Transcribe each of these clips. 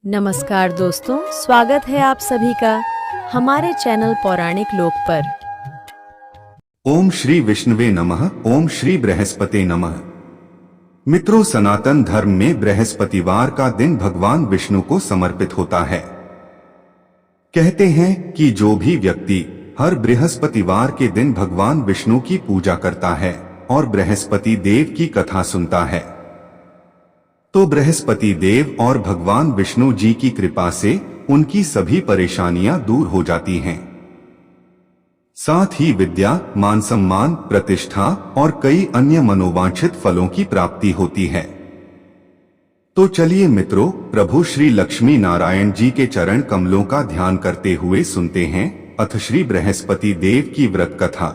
नमस्कार दोस्तों, स्वागत है आप सभी का हमारे चैनल पौराणिक लोक पर। ओम श्री विष्णुवे नमः। ओम श्री बृहस्पति नमः। मित्रों, सनातन धर्म में बृहस्पतिवार का दिन भगवान विष्णु को समर्पित होता है। कहते हैं कि जो भी व्यक्ति हर बृहस्पतिवार के दिन भगवान विष्णु की पूजा करता है और बृहस्पति देव की कथा सुनता है तो बृहस्पति देव और भगवान विष्णु जी की कृपा से उनकी सभी परेशानियां दूर हो जाती हैं। साथ ही विद्या, मान सम्मान, प्रतिष्ठा और कई अन्य मनोवांछित फलों की प्राप्ति होती है। तो चलिए मित्रों, प्रभु श्री लक्ष्मी नारायण जी के चरण कमलों का ध्यान करते हुए सुनते हैं अथ श्री बृहस्पति देव की व्रत कथा।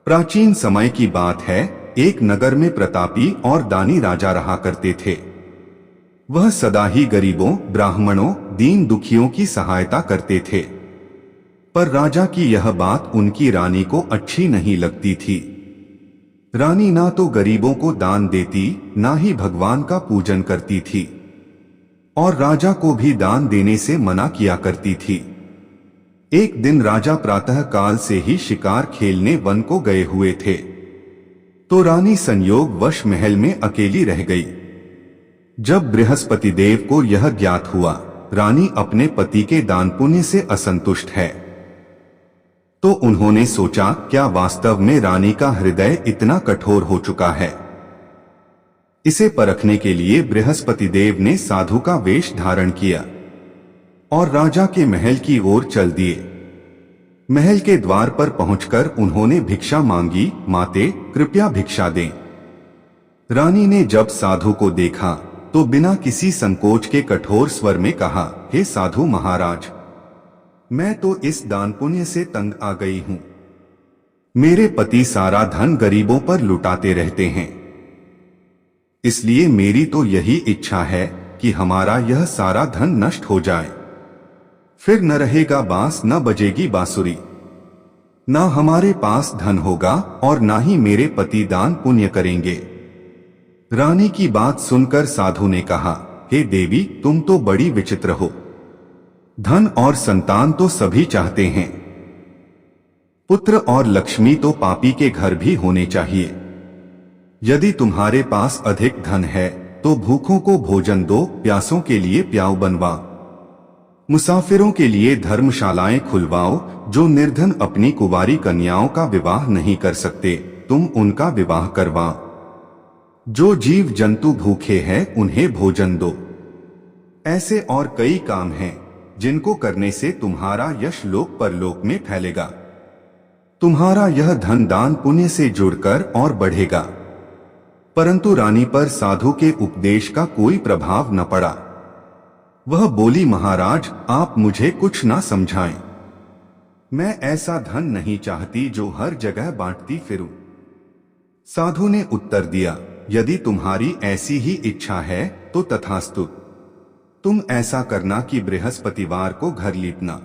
प्राचीन समय की बात है, एक नगर में प्रतापी और दानी राजा रहा करते थे। वह सदा ही गरीबों, ब्राह्मणों, दीन दुखियों की सहायता करते थे। पर राजा की यह बात उनकी रानी को अच्छी नहीं लगती थी। रानी ना तो गरीबों को दान देती, ना ही भगवान का पूजन करती थी और राजा को भी दान देने से मना किया करती थी। एक दिन राजा प्रातः काल से ही शिकार खेलने वन को गए हुए थे तो रानी संयोगवश महल में अकेली रह गई। जब बृहस्पति देव को यह ज्ञात हुआ रानी अपने पति के दान पुण्य से असंतुष्ट है, तो उन्होंने सोचा क्या वास्तव में रानी का हृदय इतना कठोर हो चुका है। इसे परखने के लिए बृहस्पति देव ने साधु का वेश धारण किया और राजा के महल की ओर चल दिए। महल के द्वार पर पहुंचकर उन्होंने भिक्षा मांगी, माते कृपया भिक्षा दें। रानी ने जब साधु को देखा तो बिना किसी संकोच के कठोर स्वर में कहा, हे साधु महाराज, मैं तो इस दान पुण्य से तंग आ गई हूं। मेरे पति सारा धन गरीबों पर लुटाते रहते हैं, इसलिए मेरी तो यही इच्छा है कि हमारा यह सारा धन नष्ट हो जाए। फिर न रहेगा बांस, न बजेगी बांसुरी, न हमारे पास धन होगा और न ही मेरे पति दान पुण्य करेंगे। रानी की बात सुनकर साधु ने कहा, हे देवी, तुम तो बड़ी विचित्र हो। धन और संतान तो सभी चाहते हैं, पुत्र और लक्ष्मी तो पापी के घर भी होने चाहिए। यदि तुम्हारे पास अधिक धन है तो भूखों को भोजन दो, प्यासों के लिए प्याऊ बनवा, मुसाफिरों के लिए धर्मशालाएं खुलवाओ। जो निर्धन अपनी कुंवारी कन्याओं का विवाह नहीं कर सकते, तुम उनका विवाह करवाओ। जो जीव जंतु भूखे हैं उन्हें भोजन दो। ऐसे और कई काम हैं जिनको करने से तुम्हारा यश लोक परलोक में फैलेगा। तुम्हारा यह धन दान पुण्य से जुड़कर और बढ़ेगा। परंतु रानी पर साधु के उपदेश का कोई प्रभाव न पड़ा। वह बोली, महाराज, आप मुझे कुछ ना समझाएं। मैं ऐसा धन नहीं चाहती जो हर जगह बांटती फिरूं। साधु ने उत्तर दिया, यदि तुम्हारी ऐसी ही इच्छा है तो तथास्तु। तुम ऐसा करना कि बृहस्पतिवार को घर लीपना।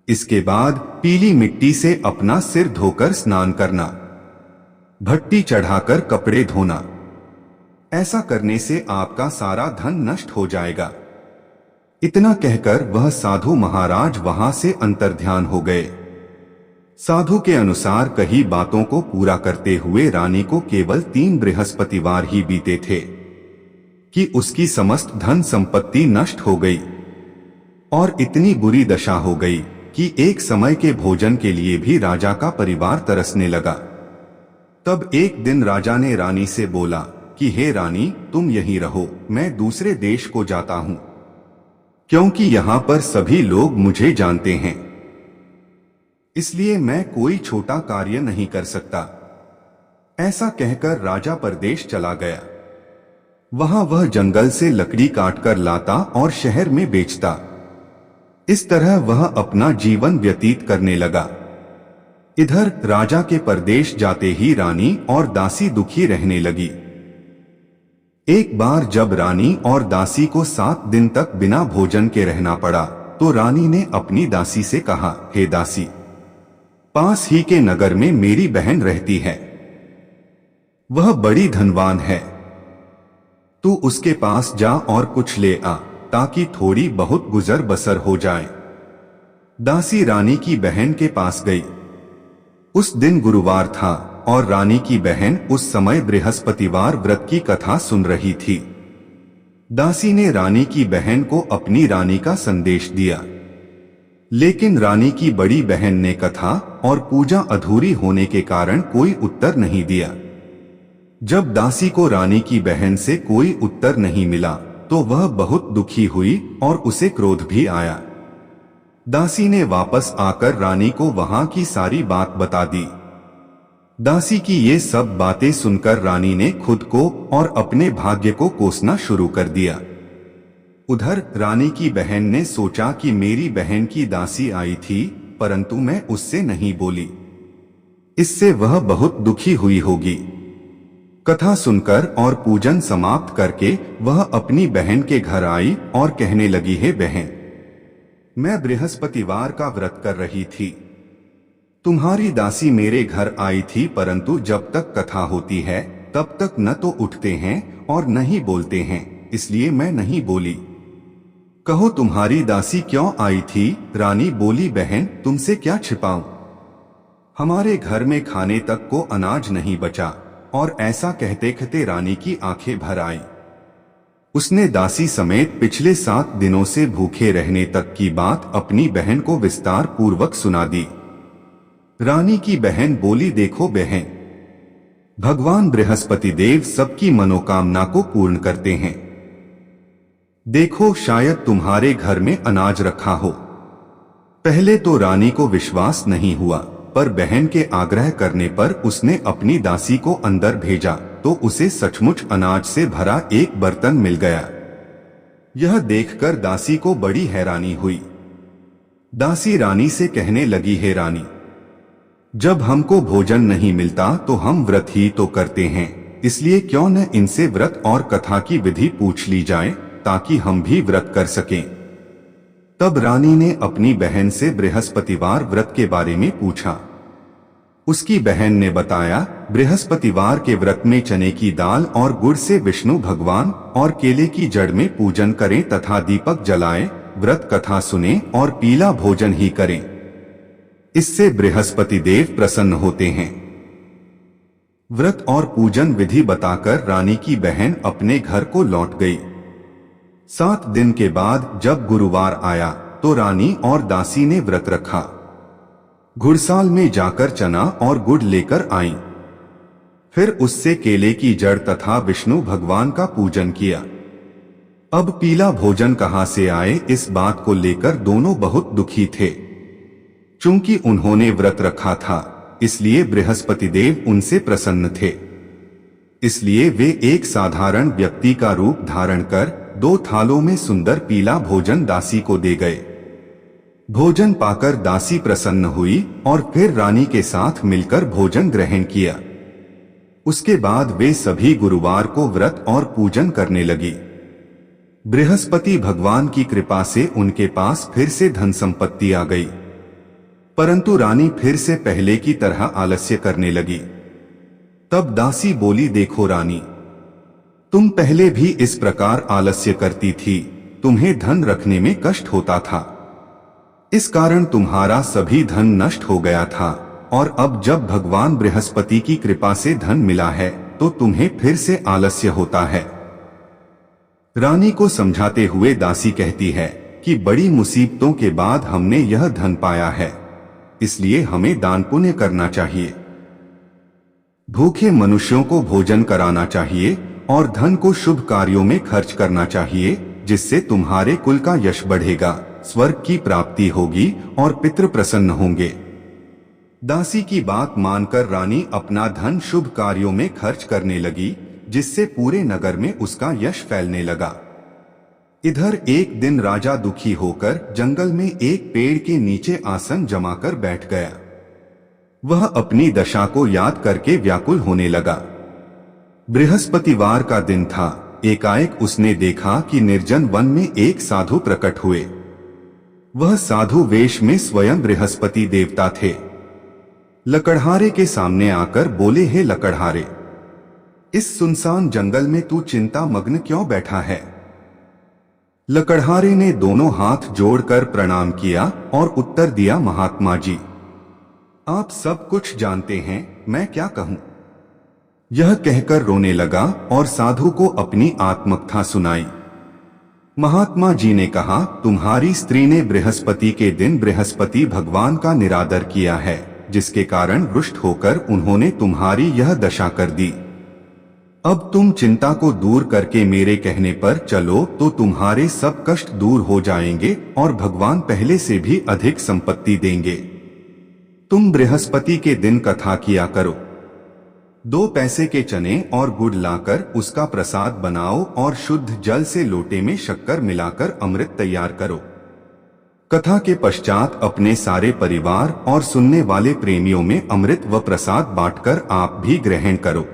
इसके बाद पीली मिट्टी से अपना सिर धोकर स्नान करना, भट्टी चढ़ाकर कपड़े धोना। ऐसा करने से आपका सारा धन नष्ट हो जाएगा। इतना कहकर वह साधु महाराज वहां से अंतर्ध्यान हो गए। साधु के अनुसार कही बातों को पूरा करते हुए रानी को केवल 3 बृहस्पतिवार ही बीते थे कि उसकी समस्त धन संपत्ति नष्ट हो गई और इतनी बुरी दशा हो गई कि एक समय के भोजन के लिए भी राजा का परिवार तरसने लगा। तब एक दिन राजा ने रानी से बोला कि हे रानी, तुम यहीं रहो, मैं दूसरे देश को जाता हूं, क्योंकि यहां पर सभी लोग मुझे जानते हैं, इसलिए मैं कोई छोटा कार्य नहीं कर सकता। ऐसा कहकर राजा परदेश चला गया। वहां वह जंगल से लकड़ी काटकर लाता और शहर में बेचता। इस तरह वह अपना जीवन व्यतीत करने लगा। इधर राजा के परदेश जाते ही रानी और दासी दुखी रहने लगी। एक बार जब रानी और दासी को 7 दिन तक बिना भोजन के रहना पड़ा तो रानी ने अपनी दासी से कहा, हे दासी, पास ही के नगर में मेरी बहन रहती है, वह बड़ी धनवान है, तू उसके पास जा और कुछ ले आ ताकि थोड़ी बहुत गुजर बसर हो जाए। दासी रानी की बहन के पास गई। उस दिन गुरुवार था और रानी की बहन उस समय बृहस्पतिवार व्रत की कथा सुन रही थी। दासी ने रानी की बहन को अपनी रानी का संदेश दिया, लेकिन रानी की बड़ी बहन ने कथा और पूजा अधूरी होने के कारण कोई उत्तर नहीं दिया। जब दासी को रानी की बहन से कोई उत्तर नहीं मिला तो वह बहुत दुखी हुई और उसे क्रोध भी आया। दासी ने वापस आकर रानी को वहां की सारी बात बता दी। दासी की ये सब बातें सुनकर रानी ने खुद को और अपने भाग्य को कोसना शुरू कर दिया। उधर रानी की बहन ने सोचा कि मेरी बहन की दासी आई थी, परंतु मैं उससे नहीं बोली, इससे वह बहुत दुखी हुई होगी। कथा सुनकर और पूजन समाप्त करके वह अपनी बहन के घर आई और कहने लगी, हे बहन, मैं बृहस्पतिवार का व्रत कर रही थी। तुम्हारी दासी मेरे घर आई थी, परंतु जब तक कथा होती है तब तक न तो उठते हैं और न ही बोलते हैं, इसलिए मैं नहीं बोली। कहो तुम्हारी दासी क्यों आई थी? रानी बोली, बहन तुमसे क्या छिपाऊं? हमारे घर में खाने तक को अनाज नहीं बचा। और ऐसा कहते कहते रानी की आंखें भर आई। उसने दासी समेत पिछले 7 दिनों से भूखे रहने तक की बात अपनी बहन को विस्तार पूर्वक सुना दी। रानी की बहन बोली, देखो बहन, भगवान बृहस्पति देव सबकी मनोकामना को पूर्ण करते हैं। देखो शायद तुम्हारे घर में अनाज रखा हो। पहले तो रानी को विश्वास नहीं हुआ, पर बहन के आग्रह करने पर उसने अपनी दासी को अंदर भेजा तो उसे सचमुच अनाज से भरा एक बर्तन मिल गया। यह देखकर दासी को बड़ी हैरानी हुई। दासी रानी से कहने लगी, हे रानी, जब हमको भोजन नहीं मिलता तो हम व्रत ही तो करते हैं, इसलिए क्यों न इनसे व्रत और कथा की विधि पूछ ली जाए ताकि हम भी व्रत कर सकें। तब रानी ने अपनी बहन से बृहस्पतिवार व्रत के बारे में पूछा। उसकी बहन ने बताया, बृहस्पतिवार के व्रत में चने की दाल और गुड़ से विष्णु भगवान और केले की जड़ में पूजन करें तथा दीपक जलाएं, व्रत कथा सुने और पीला भोजन ही करें। इससे बृहस्पति देव प्रसन्न होते हैं। व्रत और पूजन विधि बताकर रानी की बहन अपने घर को लौट गई। 7 दिन के बाद जब गुरुवार आया तो रानी और दासी ने व्रत रखा। घुड़साल में जाकर चना और गुड़ लेकर आईं। फिर उससे केले की जड़ तथा विष्णु भगवान का पूजन किया। अब पीला भोजन कहां से आए, इस बात को लेकर दोनों बहुत दुखी थे। चूंकि उन्होंने व्रत रखा था, इसलिए बृहस्पति देव उनसे प्रसन्न थे। इसलिए वे एक साधारण व्यक्ति का रूप धारण कर 2 थालों में सुंदर पीला भोजन दासी को दे गए। भोजन पाकर दासी प्रसन्न हुई और फिर रानी के साथ मिलकर भोजन ग्रहण किया। उसके बाद वे सभी गुरुवार को व्रत और पूजन करने लगी। बृहस्पति भगवान की कृपा से उनके पास फिर से धन संपत्ति आ गई, परंतु रानी फिर से पहले की तरह आलस्य करने लगी। तब दासी बोली, देखो रानी, तुम पहले भी इस प्रकार आलस्य करती थी, तुम्हें धन रखने में कष्ट होता था, इस कारण तुम्हारा सभी धन नष्ट हो गया था, और अब जब भगवान बृहस्पति की कृपा से धन मिला है तो तुम्हें फिर से आलस्य होता है। रानी को समझाते हुए दासी कहती है कि बड़ी मुसीबतों के बाद हमने यह धन पाया है, इसलिए हमें दान पुण्य करना चाहिए। भूखे मनुष्यों को भोजन कराना चाहिए और धन को शुभ कार्यों में खर्च करना चाहिए, जिससे तुम्हारे कुल का यश बढ़ेगा, स्वर्ग की प्राप्ति होगी और पितृ प्रसन्न होंगे। दासी की बात मानकर रानी अपना धन शुभ कार्यों में खर्च करने लगी, जिससे पूरे नगर में उसका यश फैलने लगा। इधर एक दिन राजा दुखी होकर जंगल में एक पेड़ के नीचे आसन जमाकर बैठ गया। वह अपनी दशा को याद करके व्याकुल होने लगा। बृहस्पतिवार का दिन था। एकाएक उसने देखा कि निर्जन वन में एक साधु प्रकट हुए। वह साधु वेश में स्वयं बृहस्पति देवता थे। लकड़हारे के सामने आकर बोले, हे लकड़हारे, इस सुनसान जंगल में तू चिंता मग्न क्यों बैठा है? लकड़हारे ने दोनों हाथ जोड़कर प्रणाम किया और उत्तर दिया, महात्मा जी, आप सब कुछ जानते हैं, मैं क्या कहूं। यह कहकर रोने लगा और साधु को अपनी आत्मकथा सुनाई। महात्मा जी ने कहा, तुम्हारी स्त्री ने बृहस्पति के दिन बृहस्पति भगवान का निरादर किया है, जिसके कारण रुष्ट होकर उन्होंने तुम्हारी यह दशा कर दी। अब तुम चिंता को दूर करके मेरे कहने पर चलो तो तुम्हारे सब कष्ट दूर हो जाएंगे और भगवान पहले से भी अधिक संपत्ति देंगे। तुम बृहस्पति के दिन कथा किया करो। 2 पैसे के चने और गुड़ लाकर उसका प्रसाद बनाओ और शुद्ध जल से लोटे में शक्कर मिलाकर अमृत तैयार करो। कथा के पश्चात अपने सारे परिवार और सुनने वाले प्रेमियों में अमृत व प्रसाद बांटकर आप भी ग्रहण करो।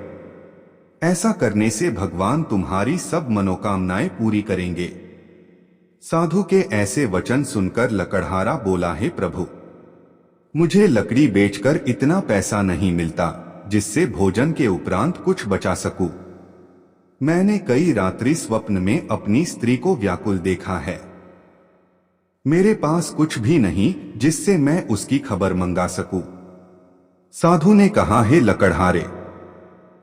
ऐसा करने से भगवान तुम्हारी सब मनोकामनाएं पूरी करेंगे। साधु के ऐसे वचन सुनकर लकड़हारा बोला, हे प्रभु, मुझे लकड़ी बेचकर इतना पैसा नहीं मिलता जिससे भोजन के उपरांत कुछ बचा सकूं। मैंने कई रात्रि स्वप्न में अपनी स्त्री को व्याकुल देखा है। मेरे पास कुछ भी नहीं जिससे मैं उसकी खबर मंगा सकूं। साधु ने कहा, हे लकड़हारे,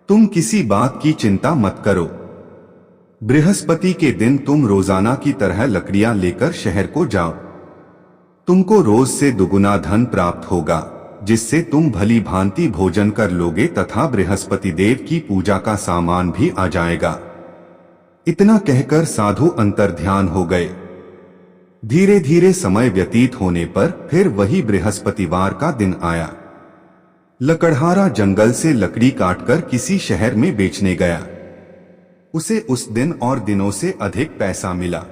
तुम किसी बात की चिंता मत करो। बृहस्पति के दिन तुम रोजाना की तरह लकड़ियां लेकर शहर को जाओ। तुमको रोज से दुगुना धन प्राप्त होगा, जिससे तुम भली भांति भोजन कर लोगे तथा बृहस्पति देव की पूजा का सामान भी आ जाएगा। इतना कहकर साधु अंतर्ध्यान हो गए। धीरे धीरे समय व्यतीत होने पर फिर वही बृहस्पतिवार का दिन आया। लकड़हारा जंगल से लकड़ी काटकर किसी शहर में बेचने गया। उसे उस दिन और दिनों से अधिक पैसा मिला।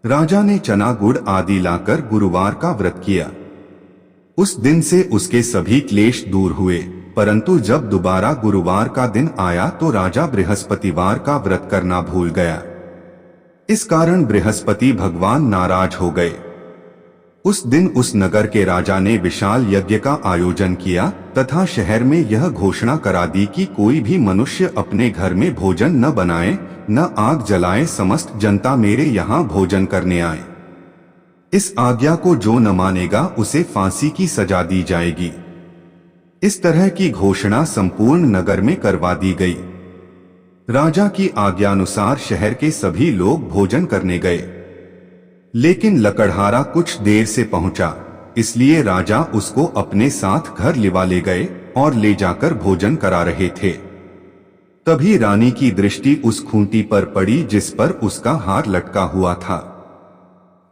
राजा ने चना गुड़ आदि लाकर गुरुवार का व्रत किया। उस दिन से उसके सभी क्लेश दूर हुए, परंतु जब दोबारा गुरुवार का दिन आया तो राजा बृहस्पतिवार का व्रत करना भूल गया। इस कारण बृहस्पति भगवान नाराज हो गए। उस दिन उस नगर के राजा ने विशाल यज्ञ का आयोजन किया तथा शहर में यह घोषणा करा दी कि कोई भी मनुष्य अपने घर में भोजन न बनाए, न आग जलाए, समस्त जनता मेरे यहाँ भोजन करने आए। इस आज्ञा को जो न मानेगा उसे फांसी की सजा दी जाएगी। इस तरह की घोषणा संपूर्ण नगर में करवा दी गई। राजा की आज्ञानुसार शहर के सभी लोग भोजन करने गए, लेकिन लकड़हारा कुछ देर से पहुंचा, इसलिए राजा उसको अपने साथ घर लिवा ले गए और ले जाकर भोजन करा रहे थे। तभी रानी की दृष्टि उस खूंटी पर पड़ी जिस पर उसका हार लटका हुआ था।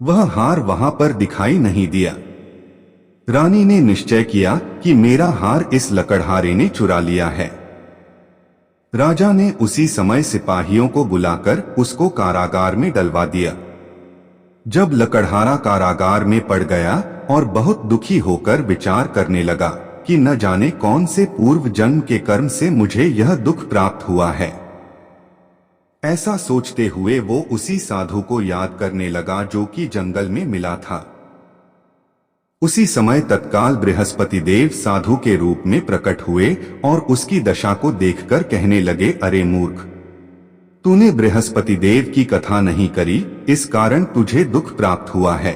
वह हार वहां पर दिखाई नहीं दिया। रानी ने निश्चय किया कि मेरा हार इस लकड़हारे ने चुरा लिया है। राजा ने उसी समय सिपाहियों को बुलाकर उसको कारागार में डलवा दिया। जब लकड़हारा कारागार में पड़ गया और बहुत दुखी होकर विचार करने लगा कि न जाने कौन से पूर्व जन्म के कर्म से मुझे यह दुख प्राप्त हुआ है, ऐसा सोचते हुए वो उसी साधु को याद करने लगा जो कि जंगल में मिला था। उसी समय तत्काल बृहस्पति देव साधु के रूप में प्रकट हुए और उसकी दशा को देखकर कहने लगे, अरे मूर्ख, तूने बृहस्पति देव की कथा नहीं करी, इस कारण तुझे दुख प्राप्त हुआ है।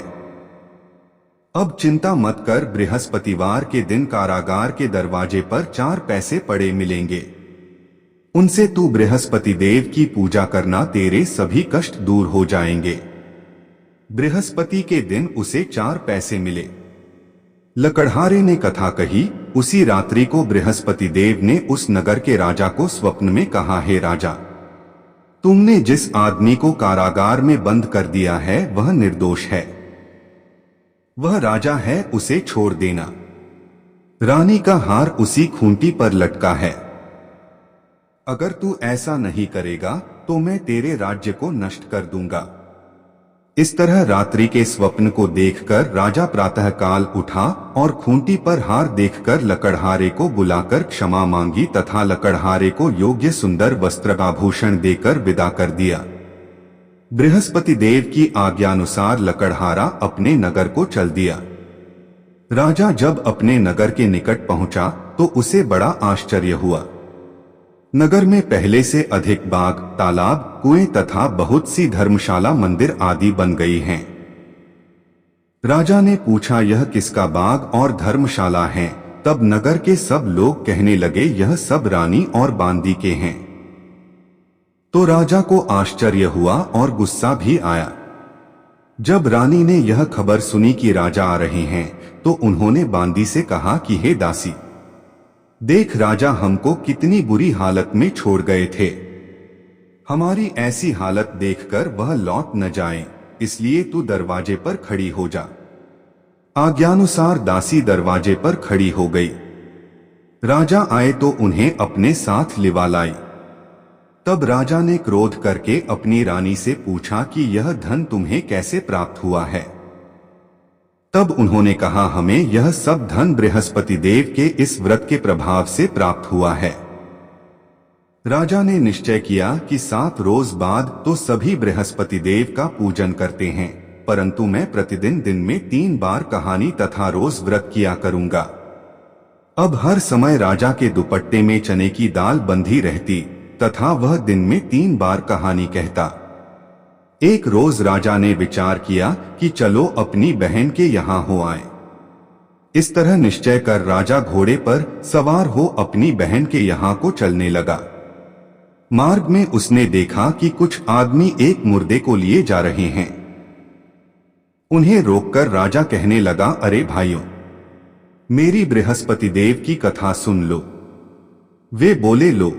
अब चिंता मत कर, बृहस्पतिवार के दिन कारागार के दरवाजे पर 4 पैसे पड़े मिलेंगे। उनसे तू बृहस्पति देव की पूजा करना, तेरे सभी कष्ट दूर हो जाएंगे। बृहस्पति के दिन उसे 4 पैसे मिले। लकड़हारे ने कथा कही। उसी रात्रि को बृहस्पति देव ने उस नगर के राजा को स्वप्न में कहा, हे राजा, तुमने जिस आदमी को कारागार में बंद कर दिया है वह निर्दोष है। वह राजा है, उसे छोड़ देना। रानी का हार उसी खूंटी पर लटका है। अगर तू ऐसा नहीं करेगा तो मैं तेरे राज्य को नष्ट कर दूंगा। इस तरह रात्रि के स्वप्न को देखकर राजा प्रातःकाल उठा और खूंटी पर हार देखकर लकड़हारे को बुलाकर क्षमा मांगी तथा लकड़हारे को योग्य सुंदर वस्त्र आभूषण देकर विदा कर दिया। बृहस्पति देव की आज्ञानुसार लकड़हारा अपने नगर को चल दिया। राजा जब अपने नगर के निकट पहुंचा तो उसे बड़ा आश्चर्य हुआ। नगर में पहले से अधिक बाग, तालाब, कुएं तथा बहुत सी धर्मशाला, मंदिर आदि बन गई हैं। राजा ने पूछा, यह किसका बाग और धर्मशाला है? तब नगर के सब लोग कहने लगे, यह सब रानी और बांदी के हैं। तो राजा को आश्चर्य हुआ और गुस्सा भी आया। जब रानी ने यह खबर सुनी कि राजा आ रहे हैं, तो उन्होंने बांदी से कहा कि हे दासी, देख राजा हमको कितनी बुरी हालत में छोड़ गए थे। हमारी ऐसी हालत देखकर वह लौट न जाएं, इसलिए तू दरवाजे पर खड़ी हो जा। आज्ञानुसार दासी दरवाजे पर खड़ी हो गई। राजा आए तो उन्हें अपने साथ लिवा लाई। तब राजा ने क्रोध करके अपनी रानी से पूछा कि यह धन तुम्हें कैसे प्राप्त हुआ है? तब उन्होंने कहा, हमें यह सब धन बृहस्पति देव के इस व्रत के प्रभाव से प्राप्त हुआ है। राजा ने निश्चय किया कि 7 रोज बाद तो सभी बृहस्पति देव का पूजन करते हैं, परंतु मैं प्रतिदिन दिन में 3 बार कहानी तथा रोज व्रत किया करूंगा। अब हर समय राजा के दुपट्टे में चने की दाल बंधी रहती तथा वह दिन में 3 बार कहानी कहता। एक रोज राजा ने विचार किया कि चलो अपनी बहन के यहाँ हो आए। इस तरह निश्चय कर राजा घोड़े पर सवार हो अपनी बहन के यहाँ को चलने लगा। मार्ग में उसने देखा कि कुछ आदमी एक मुर्दे को लिए जा रहे हैं। उन्हें रोककर राजा कहने लगा, अरे भाइयों, मेरी बृहस्पति देव की कथा सुन लो। वे बोले, लो,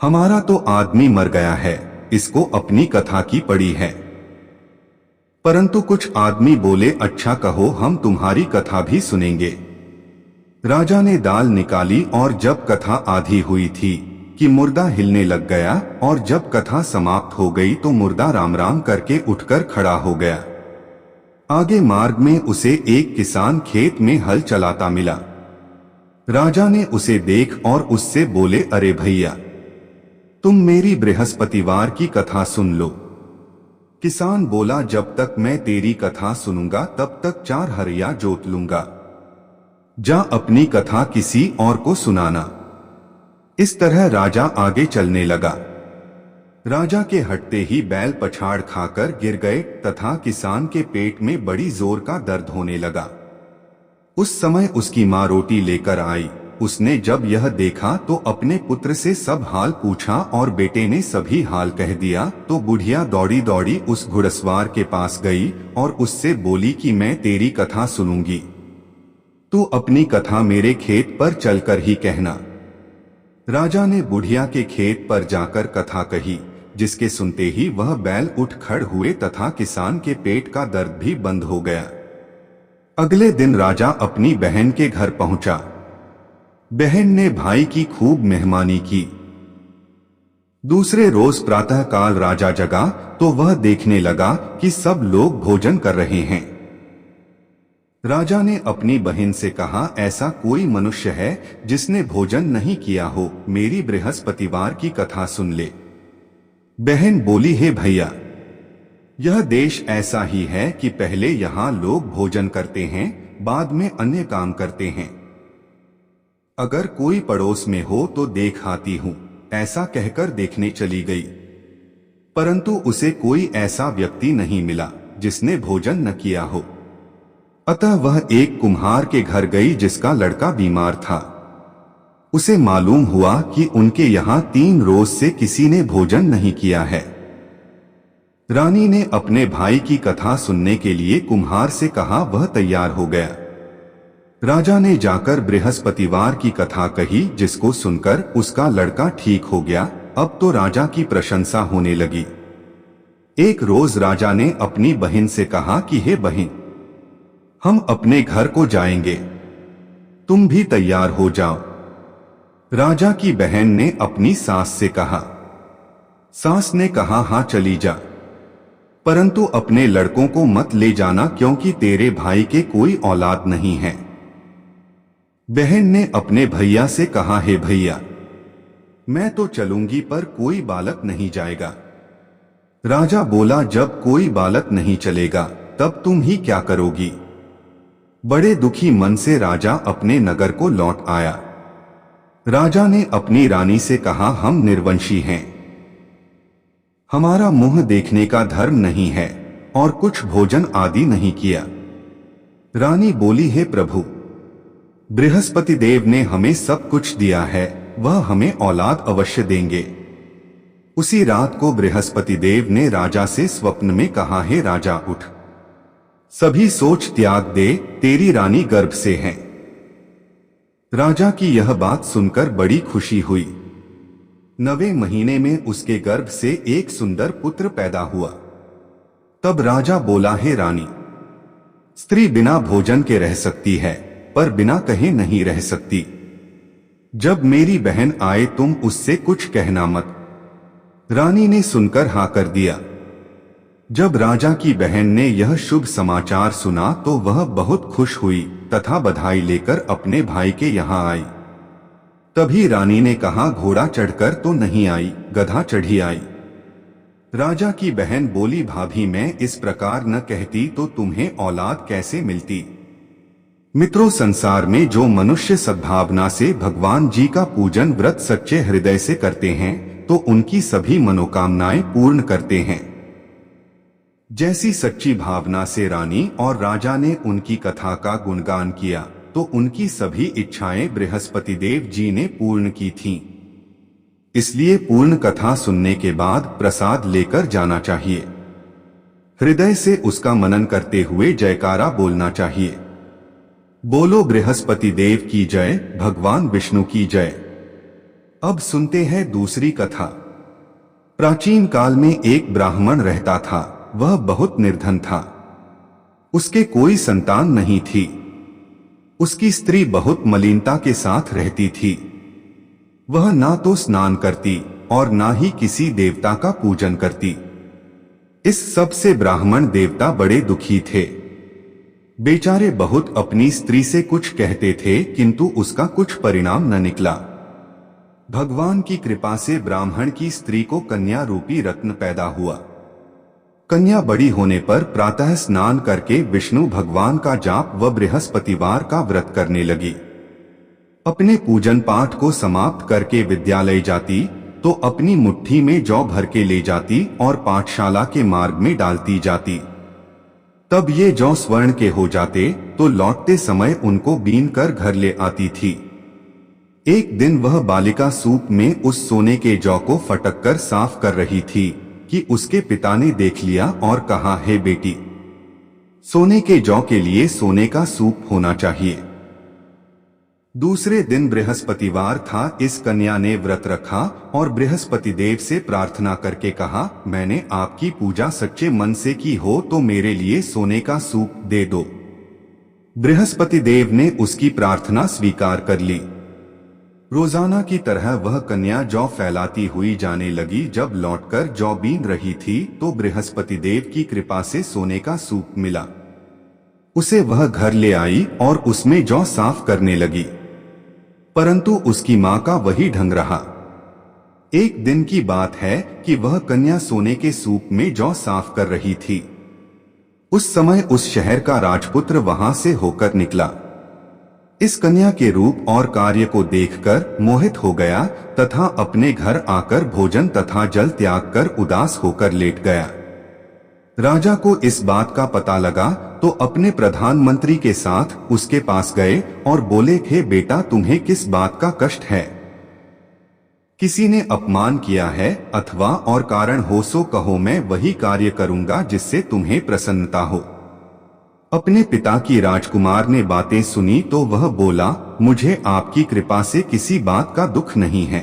हमारा तो आदमी मर गया है, इसको अपनी कथा की पड़ी है। परंतु कुछ आदमी बोले, अच्छा कहो, हम तुम्हारी कथा भी सुनेंगे। राजा ने दाल निकाली और जब कथा आधी हुई थी कि मुर्दा हिलने लग गया, और जब कथा समाप्त हो गई तो मुर्दा राम राम करके उठकर खड़ा हो गया। आगे मार्ग में उसे एक किसान खेत में हल चलाता मिला। राजा ने उसे देख और उससे बोले, अरे भैया, तुम मेरी बृहस्पतिवार की कथा सुन लो। किसान बोला, जब तक मैं तेरी कथा सुनूंगा तब तक 4 हरिया जोत लूंगा। जा अपनी कथा किसी और को सुनाना। इस तरह राजा आगे चलने लगा। राजा के हटते ही बैल पछाड़ खाकर गिर गए तथा किसान के पेट में बड़ी जोर का दर्द होने लगा। उस समय उसकी माँ रोटी लेकर आई। उसने जब यह देखा तो अपने पुत्र से सब हाल पूछा और बेटे ने सभी हाल कह दिया। तो बुढ़िया दौड़ी दौड़ी उस घुड़सवार के पास गई और उससे बोली कि मैं तेरी कथा सुनूंगी, तू अपनी कथा मेरे खेत पर चलकर ही कहना। राजा ने बुढ़िया के खेत पर जाकर कथा कही, जिसके सुनते ही वह बैल उठ खड़ हुए तथा किसान के पेट का दर्द भी बंद हो गया। अगले दिन राजा अपनी बहन के घर पहुंचा। बहन ने भाई की खूब मेहमानी की। दूसरे रोज प्रातःकाल राजा जगा तो वह देखने लगा कि सब लोग भोजन कर रहे हैं। राजा ने अपनी बहन से कहा, ऐसा कोई मनुष्य है जिसने भोजन नहीं किया हो, मेरी बृहस्पतिवार की कथा सुन ले। बहन बोली, हे भैया, यह देश ऐसा ही है कि पहले यहाँ लोग भोजन करते हैं, बाद में अन्य काम करते हैं। अगर कोई पड़ोस में हो तो देख आती हूं। ऐसा कहकर देखने चली गई, परंतु उसे कोई ऐसा व्यक्ति नहीं मिला जिसने भोजन न किया हो। अतः वह एक कुम्हार के घर गई जिसका लड़का बीमार था। उसे मालूम हुआ कि उनके यहाँ 3 रोज से किसी ने भोजन नहीं किया है। रानी ने अपने भाई की कथा सुनने के लिए कुम्हार से कहा, वह तैयार हो गया। राजा ने जाकर बृहस्पतिवार की कथा कही, जिसको सुनकर उसका लड़का ठीक हो गया। अब तो राजा की प्रशंसा होने लगी। एक रोज राजा ने अपनी बहन से कहा कि हे बहन, हम अपने घर को जाएंगे, तुम भी तैयार हो जाओ। राजा की बहन ने अपनी सास से कहा। सास ने कहा, हाँ चली जा, परंतु अपने लड़कों को मत ले जाना, क्योंकि तेरे भाई के कोई औलाद नहीं है। बहन ने अपने भैया से कहा, हे भैया, मैं तो चलूंगी पर कोई बालक नहीं जाएगा। राजा बोला, जब कोई बालक नहीं चलेगा तब तुम ही क्या करोगी? बड़े दुखी मन से राजा अपने नगर को लौट आया। राजा ने अपनी रानी से कहा, हम निर्वंशी हैं, हमारा मुंह देखने का धर्म नहीं है और कुछ भोजन आदि नहीं किया। रानी बोली, हे प्रभु, बृहस्पति देव ने हमें सब कुछ दिया है, वह हमें औलाद अवश्य देंगे। उसी रात को बृहस्पति देव ने राजा से स्वप्न में कहा, हे राजा उठ, सभी सोच त्याग दे, तेरी रानी गर्भ से है। राजा की यह बात सुनकर बड़ी खुशी हुई। 9वें महीने में उसके गर्भ से एक सुंदर पुत्र पैदा हुआ। तब राजा बोला, हे रानी, स्त्री बिना भोजन के रह सकती है पर बिना कहे नहीं रह सकती। जब मेरी बहन आए तुम उससे कुछ कहना मत। रानी ने सुनकर हाँ कर दिया। जब राजा की बहन ने यह शुभ समाचार सुना तो वह बहुत खुश हुई तथा बधाई लेकर अपने भाई के यहाँ आई। तभी रानी ने कहा, घोड़ा चढ़कर तो नहीं आई, गधा चढ़ी आई। राजा की बहन बोली, भाभी, मैं इस प्रकार न कहती तो तुम्हें औलाद कैसे मिलती। मित्रों, संसार में जो मनुष्य सद्भावना से भगवान जी का पूजन व्रत सच्चे हृदय से करते हैं तो उनकी सभी मनोकामनाएं पूर्ण करते हैं। जैसी सच्ची भावना से रानी और राजा ने उनकी कथा का गुणगान किया तो उनकी सभी इच्छाएं बृहस्पति देव जी ने पूर्ण की थीं। इसलिए पूर्ण कथा सुनने के बाद प्रसाद लेकर जाना चाहिए। हृदय से उसका मनन करते हुए जयकारा बोलना चाहिए। बोलो बृहस्पति देव की जय, भगवान विष्णु की जय। अब सुनते हैं दूसरी कथा। प्राचीन काल में एक ब्राह्मण रहता था। वह बहुत निर्धन था। उसके कोई संतान नहीं थी। उसकी स्त्री बहुत मलिनता के साथ रहती थी। वह ना तो स्नान करती और ना ही किसी देवता का पूजन करती। इस सब से ब्राह्मण देवता बड़े दुखी थे। बेचारे बहुत अपनी स्त्री से कुछ कहते थे किंतु उसका कुछ परिणाम न निकला। भगवान की कृपा से ब्राह्मण की स्त्री को कन्या रूपी रत्न पैदा हुआ। कन्या बड़ी होने पर प्रातः स्नान करके विष्णु भगवान का जाप व बृहस्पतिवार का व्रत करने लगी। अपने पूजन पाठ को समाप्त करके विद्यालय जाती तो अपनी मुट्ठी में जौ भर के ले जाती और पाठशाला के मार्ग में डालती जाती। तब ये जौ स्वर्ण के हो जाते तो लौटते समय उनको बीन कर घर ले आती थी। एक दिन वह बालिका सूप में उस सोने के जौ को फटक कर साफ कर रही थी कि उसके पिता ने देख लिया और कहा, हे बेटी, सोने के जौ के लिए सोने का सूप होना चाहिए। दूसरे दिन बृहस्पतिवार था। इस कन्या ने व्रत रखा और बृहस्पति देव से प्रार्थना करके कहा, मैंने आपकी पूजा सच्चे मन से की हो तो मेरे लिए सोने का सूप दे दो। बृहस्पति देव ने उसकी प्रार्थना स्वीकार कर ली। रोजाना की तरह वह कन्या जौ फैलाती हुई जाने लगी। जब लौटकर जौ बीन रही थी तो बृहस्पति देव की कृपा से सोने का सूप मिला। उसे वह घर ले आई और उसमें जौ साफ करने लगी, परंतु उसकी मां का वही ढंग रहा। एक दिन की बात है कि वह कन्या सोने के सूप में जौ साफ कर रही थी। उस समय उस शहर का राजपुत्र वहां से होकर निकला। इस कन्या के रूप और कार्य को देखकर मोहित हो गया तथा अपने घर आकर भोजन तथा जल त्याग कर उदास होकर लेट गया। राजा को इस बात का पता लगा तो अपने प्रधानमंत्री के साथ उसके पास गए और बोले, हे बेटा, तुम्हें किस बात का कष्ट है? किसी ने अपमान किया है अथवा और कारण हो सो कहो, मैं वही कार्य करूंगा जिससे तुम्हें प्रसन्नता हो। अपने पिता की राजकुमार ने बातें सुनी तो वह बोला, मुझे आपकी कृपा से किसी बात का दुख नहीं है।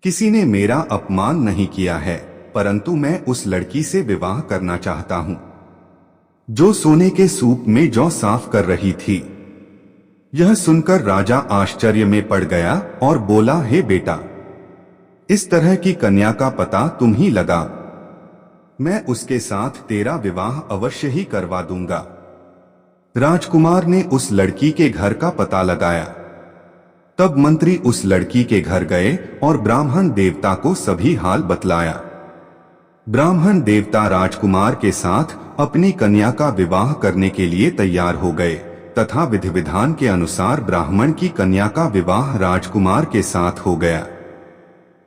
किसी ने मेरा अपमान नहीं किया है, परंतु मैं उस लड़की से विवाह करना चाहता हूं जो सोने के सूप में जौ साफ कर रही थी। यह सुनकर राजा आश्चर्य में पड़ गया और बोला, हे बेटा, इस तरह की कन्या का पता तुम ही लगा, मैं उसके साथ तेरा विवाह अवश्य ही करवा दूंगा। राजकुमार ने उस लड़की के घर का पता लगाया। तब मंत्री उस लड़की के घर गए और ब्राह्मण देवता को सभी हाल बतलाया। ब्राह्मण देवता राजकुमार के साथ अपनी कन्या का विवाह करने के लिए तैयार हो गए। तथा विधि विधान के अनुसार ब्राह्मण की कन्या का विवाह राजकुमार के साथ हो गया।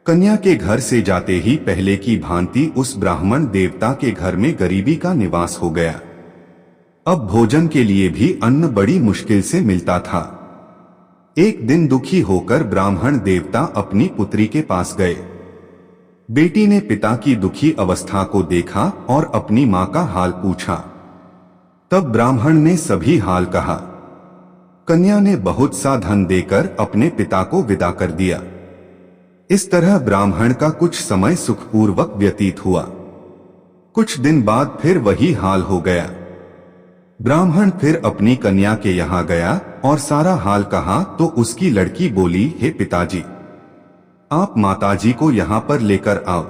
कन्या के घर से जाते ही पहले की भांति उस ब्राह्मण देवता के घर में गरीबी का निवास हो गया। अब भोजन के लिए भी अन्न बड़ी मुश्किल से मिलता था। एक दिन दुखी होकर ब्राह्मण देवता अपनी पुत्री के पास गए। बेटी ने पिता की दुखी अवस्था को देखा और अपनी मां का हाल पूछा। तब ब्राह्मण ने सभी हाल कहा। कन्या ने बहुत सा धन देकर अपने पिता को विदा कर दिया। इस तरह ब्राह्मण का कुछ समय सुखपूर्वक व्यतीत हुआ। कुछ दिन बाद फिर वही हाल हो गया। ब्राह्मण फिर अपनी कन्या के यहाँ गया और सारा हाल कहा तो उसकी लड़की बोली, हे पिताजी, आप माताजी को यहाँ पर लेकर आओ।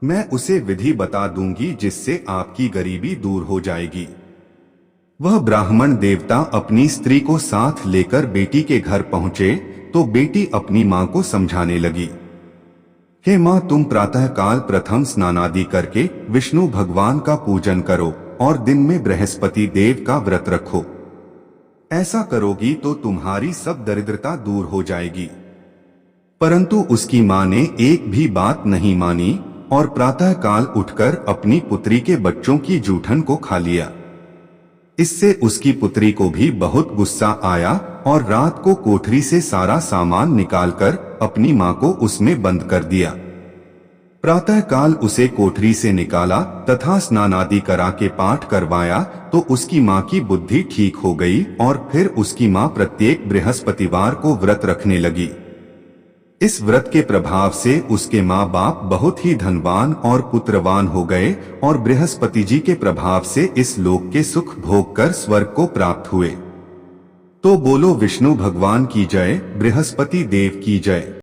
मैं उसे विधि बता दूंगी जिससे आपकी गरीबी दूर हो जाएगी। वह ब्राह्मण देवता अपनी स्त्री को साथ लेकर बेटी के घर पहुंचे तो बेटी अपनी मां को समझाने लगी, हे मां, तुम प्रातः काल प्रथम स्नानादि करके विष्णु भगवान का पूजन करो और दिन में बृहस्पति देव का व्रत रखो। ऐसा करोगी तो तुम्हारी सब दरिद्रता दूर हो जाएगी। परंतु उसकी मां ने एक भी बात नहीं मानी और प्रातः काल उठकर अपनी पुत्री के बच्चों की जूठन को खा लिया। इससे उसकी पुत्री को भी बहुत गुस्सा आया और रात को कोठरी से सारा सामान निकालकर अपनी मां को उसमें बंद कर दिया। प्रातः काल उसे कोठरी से निकाला तथा स्नानादि करा के पाठ करवाया तो उसकी मां की बुद्धि ठीक हो गई और फिर उसकी मां प्रत्येक बृहस्पतिवार को व्रत रखने लगी। इस व्रत के प्रभाव से उसके माँ बाप बहुत ही धनवान और पुत्रवान हो गए और बृहस्पति जी के प्रभाव से इस लोक के सुख भोग कर स्वर्ग को प्राप्त हुए। तो बोलो विष्णु भगवान की जय, बृहस्पति देव की जय।